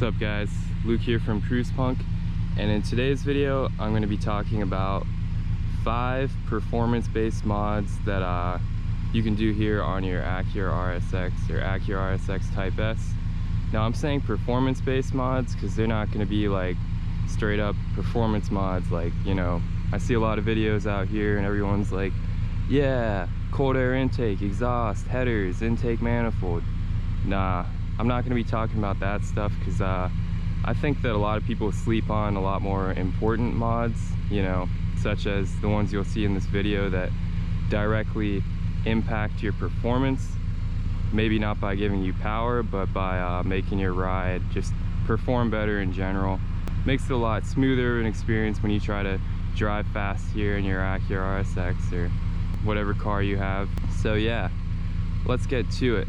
What's up guys, Luke here from Cruise Punk, and in today's video I'm going to be talking about 5 performance-based mods that you can do here on your Acura RSX or Acura RSX Type S. Now I'm saying performance-based mods because they're not going to be like straight up performance mods like, you know, I see a lot of videos out here and everyone's like, yeah, cold air intake, exhaust, headers, intake manifold. Nah, I'm not going to be talking about that stuff because I think that a lot of people sleep on a lot more important mods, you know, such as the ones you'll see in this video that directly impact your performance. Maybe not by giving you power, but by making your ride just perform better in general. Makes it a lot smoother of an experience when you try to drive fast here in your Acura RSX or whatever car you have. So yeah, let's get to it.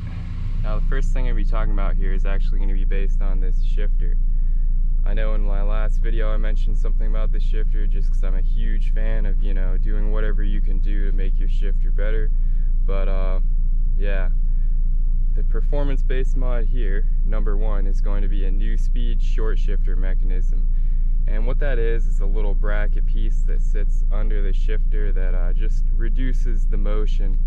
Now the first thing I'm going to be talking about here is actually going to be based on this shifter. I know in my last video I mentioned something about this shifter just because I'm a huge fan of, you know, doing whatever you can do to make your shifter better. But yeah, the performance-based mod here, number 1, is going to be a Neuspeed short shifter mechanism. And what that is a little bracket piece that sits under the shifter that just reduces the motion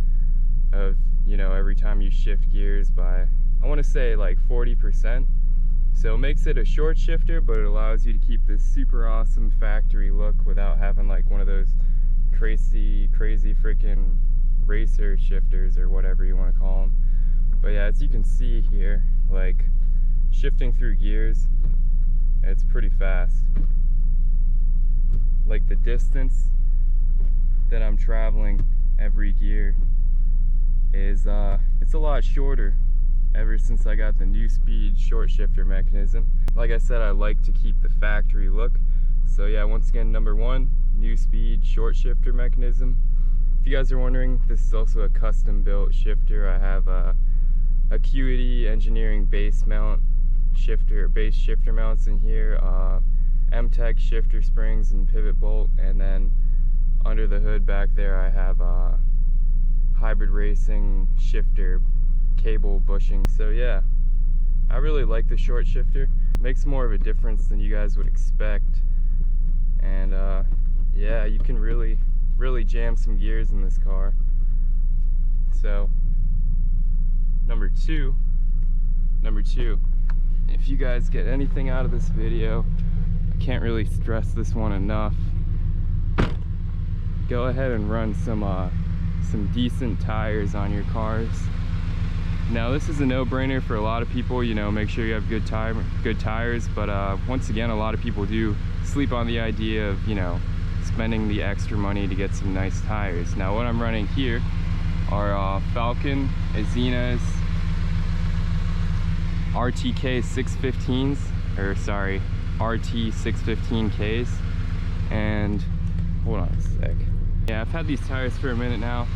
of, you know, every time you shift gears by, I want to say like 40%. So it makes it a short shifter, but it allows you to keep this super awesome factory look without having like one of those crazy freaking racer shifters or whatever you want to call them. But yeah, as you can see here, like shifting through gears, it's pretty fast. Like the distance that I'm traveling every gear is it's a lot shorter ever since I got the Neuspeed short shifter mechanism. Like I said, I like to keep the factory look. So yeah, once again, number 1, Neuspeed short shifter mechanism. If you guys are wondering, this is also a custom built shifter. I have a Acuity engineering base mount shifter, base shifter mounts in here, M-Tech shifter springs and pivot bolt, and then under the hood back there I have hybrid racing shifter cable bushing. So yeah, I really like the short shifter. It makes more of a difference than you guys would expect, and yeah, you can really jam some gears in this car. So number two, if you guys get anything out of this video, I can't really stress this one enough, go ahead and run some decent tires on your cars. Now this is a no-brainer for a lot of people, you know, make sure you have good tires, but once again, a lot of people do sleep on the idea of, you know, spending the extra money to get some nice tires. Now what I'm running here are Falken Azenis RT615s, or sorry, RT615Ks, and hold on a sec. Yeah, I've had these tires for a minute now.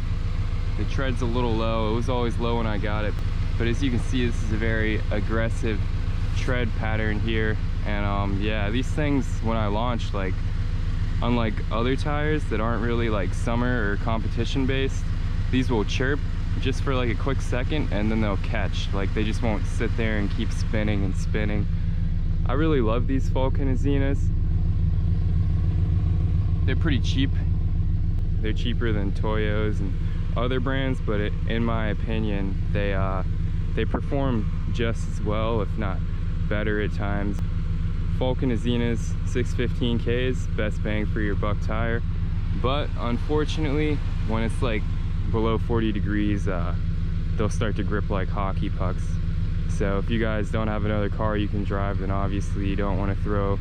The tread's a little low. It was always low when I got it, but as you can see, this is a very aggressive tread pattern here. And yeah, these things, when I launched, like unlike other tires that aren't really like summer or competition based, these will chirp just for like a quick second and then they'll catch. Like they just won't sit there and keep spinning and spinning. I really love these Falken Azenis. They're pretty cheap. They're cheaper than Toyos and other brands, but in my opinion, they perform just as well, if not better at times. Falken Azenis 615Ks, best bang for your buck tire, but unfortunately, when it's like below 40 degrees, they'll start to grip like hockey pucks. So if you guys don't have another car you can drive, then obviously you don't want to throw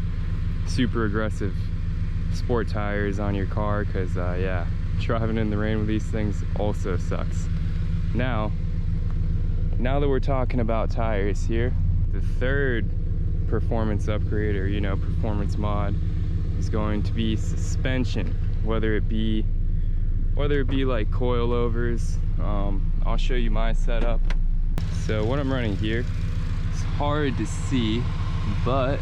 super aggressive sport tires on your car, because yeah, driving in the rain with these things also sucks. Now that we're talking about tires here, the third performance upgrade, or you know, performance mod, is going to be suspension. Whether it be like coilovers. I'll show you my setup. So what I'm running here, it's hard to see, but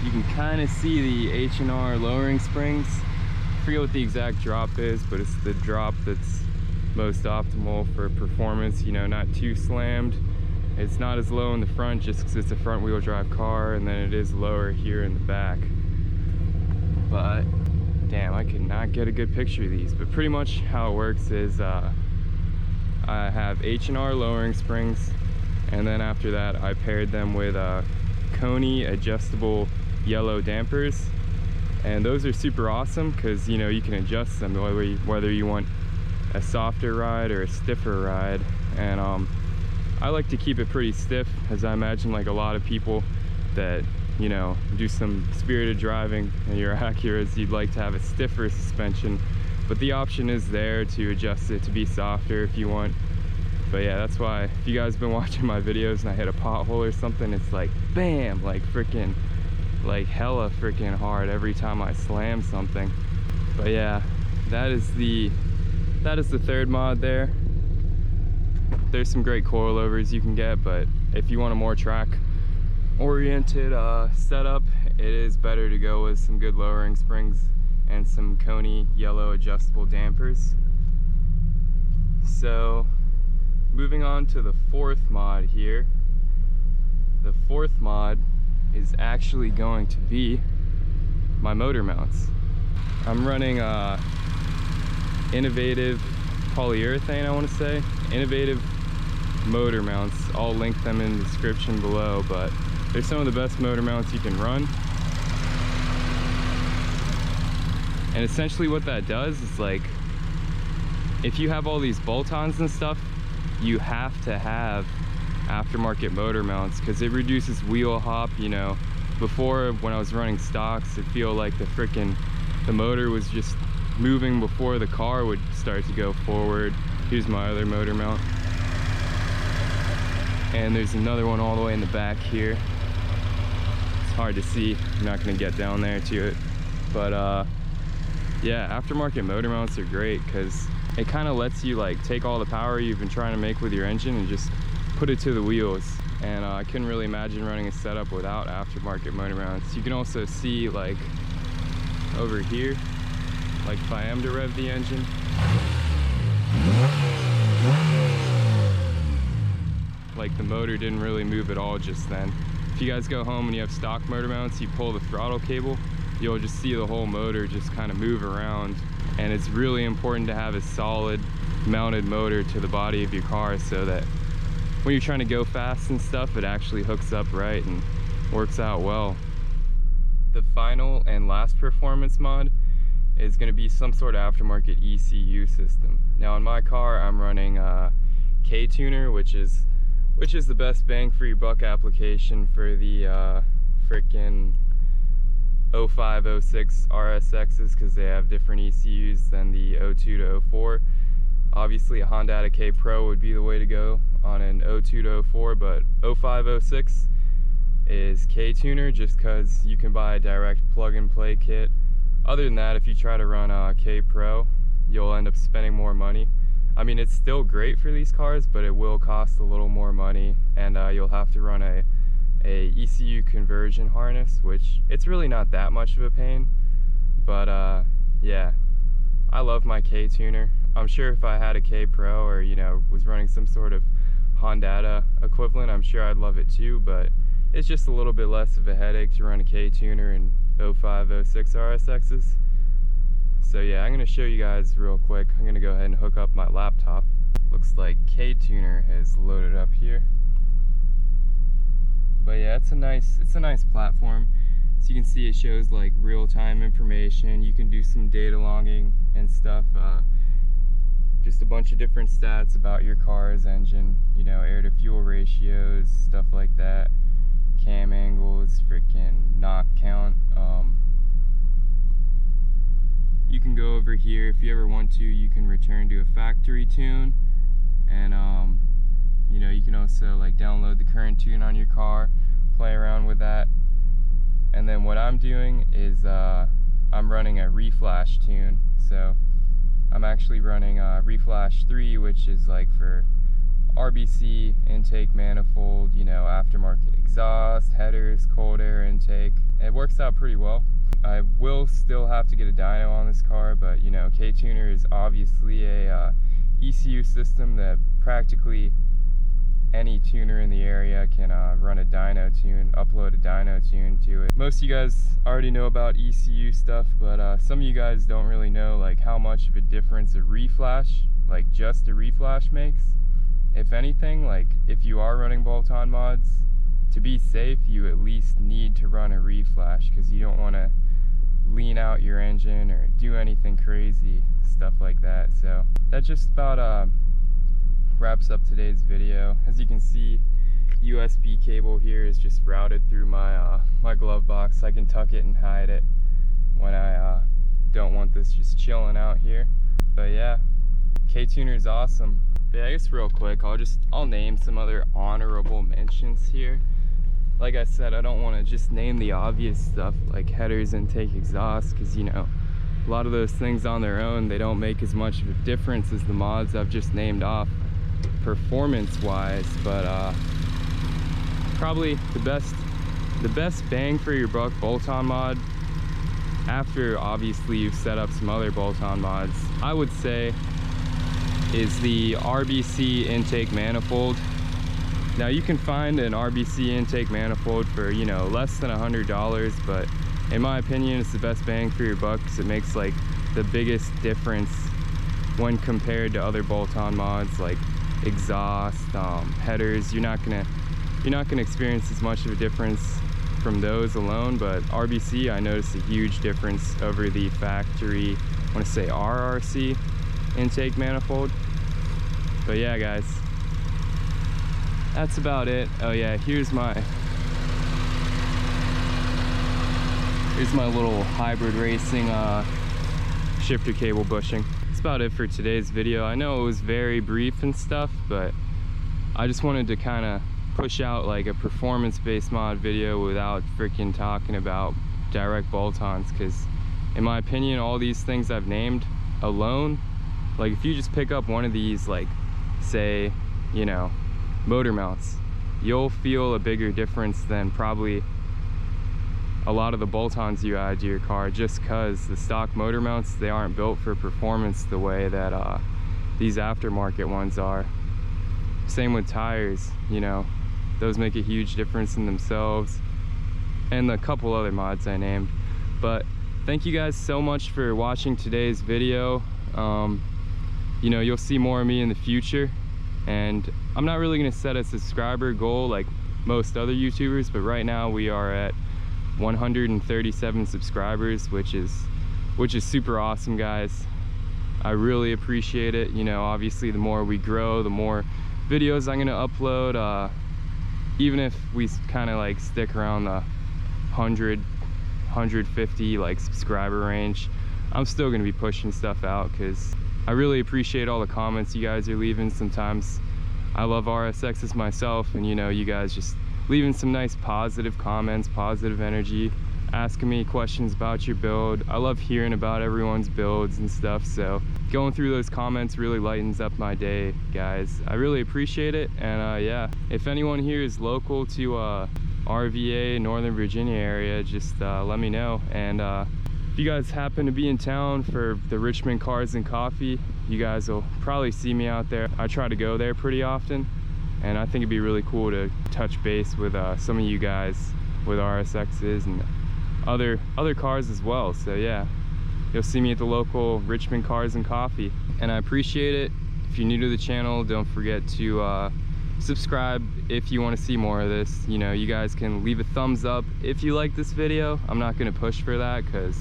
you can kind of see the H&R lowering springs. I forget what the exact drop is, but it's the drop that's most optimal for performance, you know, not too slammed. It's not as low in the front just because it's a front wheel drive car, and then it is lower here in the back. But damn, I could not get a good picture of these. But pretty much how it works is I have H&R lowering springs, and then after that I paired them with Koni adjustable yellow dampers, and those are super awesome because, you know, you can adjust them whether you want a softer ride or a stiffer ride. And I like to keep it pretty stiff, as I imagine like a lot of people that, you know, do some spirited driving in your Acuras, you'd like to have a stiffer suspension, but the option is there to adjust it to be softer if you want. But yeah, that's why if you guys have been watching my videos and I hit a pothole or something, it's like bam, like freaking, like hella freaking hard every time I slam something. But yeah, that is the third mod there. There's some great coilovers you can get, but if you want a more track oriented setup, it is better to go with some good lowering springs and some Koni yellow adjustable dampers. So moving on to the fourth mod here. The fourth mod is actually going to be my motor mounts. I'm running innovative polyurethane, I want to say. Innovative motor mounts. I'll link them in the description below, but they're some of the best motor mounts you can run. And essentially what that does is, like, if you have all these bolt-ons and stuff, you have to have aftermarket motor mounts because it reduces wheel hop. You know, before, when I was running stocks, it'd feel like the motor was just moving before the car would start to go forward. Here's my other motor mount. And there's another one all the way in the back here. It's hard to see, I'm not gonna get down there to it. But yeah, aftermarket motor mounts are great because it kind of lets you like take all the power you've been trying to make with your engine and just put it to the wheels. And I couldn't really imagine running a setup without aftermarket motor mounts. You can also see, like, over here, like if I am to rev the engine, like the motor didn't really move at all just then. If you guys go home and you have stock motor mounts, you pull the throttle cable, you'll just see the whole motor just kind of move around. And it's really important to have a solid mounted motor to the body of your car so that when you're trying to go fast and stuff, it actually hooks up right and works out well. The final and last performance mod is going to be some sort of aftermarket ECU system. Now in my car, I'm running Ktuner, which is the best bang for your buck application for the frickin' 05, 06 RSXs, because they have different ECUs than the 02 to 04. Obviously a Honda K Pro would be the way to go on an 02 to 04, but 05, 06 is Ktuner just because you can buy a direct plug-and-play kit. Other than that, if you try to run K Pro, you'll end up spending more money. I mean, it's still great for these cars, but it will cost a little more money, and you'll have to run a ECU conversion harness, which it's really not that much of a pain. But yeah, I love my Ktuner. I'm sure if I had a K Pro or, you know, was running some sort of Honda equivalent, I'm sure I'd love it too, but it's just a little bit less of a headache to run a Ktuner in 05, 06 RSXs. So yeah, I'm gonna show you guys real quick. I'm gonna go ahead and hook up my laptop. Looks like Ktuner has loaded up here. But yeah, it's a nice platform. So you can see it shows like real-time information. You can do some data logging and stuff. Just a bunch of different stats about your car's engine, you know, air to fuel ratios, stuff like that. Cam angles, freaking knock count. You can go over here if you ever want to. You can return to a factory tune, and you know, you can also like download the current tune on your car, play around with that. And then what I'm doing is I'm running a reflash tune. So I'm actually running reflash 3, which is like for RBC, intake manifold, you know, aftermarket exhaust, headers, cold air intake. It works out pretty well. I will still have to get a dyno on this car, but you know, Ktuner is obviously a ECU system that practically any tuner in the area can run a dyno tune, upload a dyno tune to it. Most of you guys already know about ECU stuff, but some of you guys don't really know like how much of a difference a reflash, like just a reflash, makes. If anything, like if you are running bolt-on mods, to be safe, you at least need to run a reflash, because you don't want to lean out your engine or do anything crazy, stuff like that. So that just about wraps up today's video. As you can see, USB cable here is just routed through my my glove box. I can tuck it and hide it when I don't want this just chilling out here. But yeah, Ktuner is awesome. But yeah, I guess real quick, I'll name some other honorable mentions here. Like I said, I don't want to just name the obvious stuff like headers, intake, exhaust, because you know, a lot of those things on their own, they don't make as much of a difference as the mods I've just named off performance wise. But probably the best bang for your buck bolt-on mod, after obviously you've set up some other bolt-on mods, I would say is the RBC intake manifold. Now you can find an RBC intake manifold for, you know, less than $100, but in my opinion it's the best bang for your buck, because it makes like the biggest difference when compared to other bolt-on mods like exhaust, headers. You're not gonna experience as much of a difference from those alone, but RBC, I noticed a huge difference over the factory, I want to say RRC intake manifold. But yeah guys, that's about it. Oh yeah, here's my little hybrid racing shifter cable bushing. That's about it for today's video. I know it was very brief and stuff, but I just wanted to kind of push out like a performance-based mod video without freaking talking about direct bolt-ons, because in my opinion, all these things I've named alone, like if you just pick up one of these, like say, you know, motor mounts, you'll feel a bigger difference than probably a lot of the bolt-ons you add to your car, just because the stock motor mounts, they aren't built for performance the way that these aftermarket ones are. Same with tires, you know, those make a huge difference in themselves, and a couple other mods I named. But thank you guys so much for watching today's video. You know, you'll see more of me in the future, and I'm not really going to set a subscriber goal like most other YouTubers, but right now we are at 137 subscribers, which is super awesome, guys. I really appreciate it. You know, obviously the more we grow, the more videos I'm going to upload. Even if we kind of like stick around the 150 like subscriber range, I'm still going to be pushing stuff out, because I really appreciate all the comments you guys are leaving. Sometimes I love RSXs myself, and you know, you guys just leaving some nice positive comments, positive energy, asking me questions about your build. I love hearing about everyone's builds and stuff, so going through those comments really lightens up my day, guys. I really appreciate it. And yeah, if anyone here is local to RVA, Northern Virginia area, just let me know. And if you guys happen to be in town for the Richmond Cars and Coffee, you guys will probably see me out there. I try to go there pretty often, and I think it'd be really cool to touch base with some of you guys with RSXs and other cars as well. So yeah, you'll see me at the local Richmond Cars and Coffee, and I appreciate it. If you're new to the channel, don't forget to subscribe if you want to see more of this. You know, you guys can leave a thumbs up if you like this video. I'm not going to push for that, because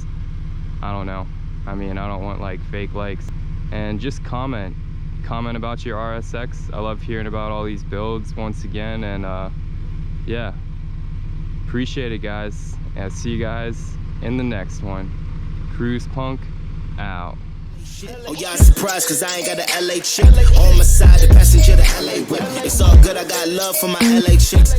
I don't know, I mean, I don't want like fake likes. And just comment about your RSX. I love hearing about all these builds once again. And yeah, appreciate it, guys. And I'll see you guys in the next one. Cruise Punk out. Oh, y'all surprised cause I ain't got a LA chick on my side, the passenger, the LA whip. It's all good, I got love for my LA chicks.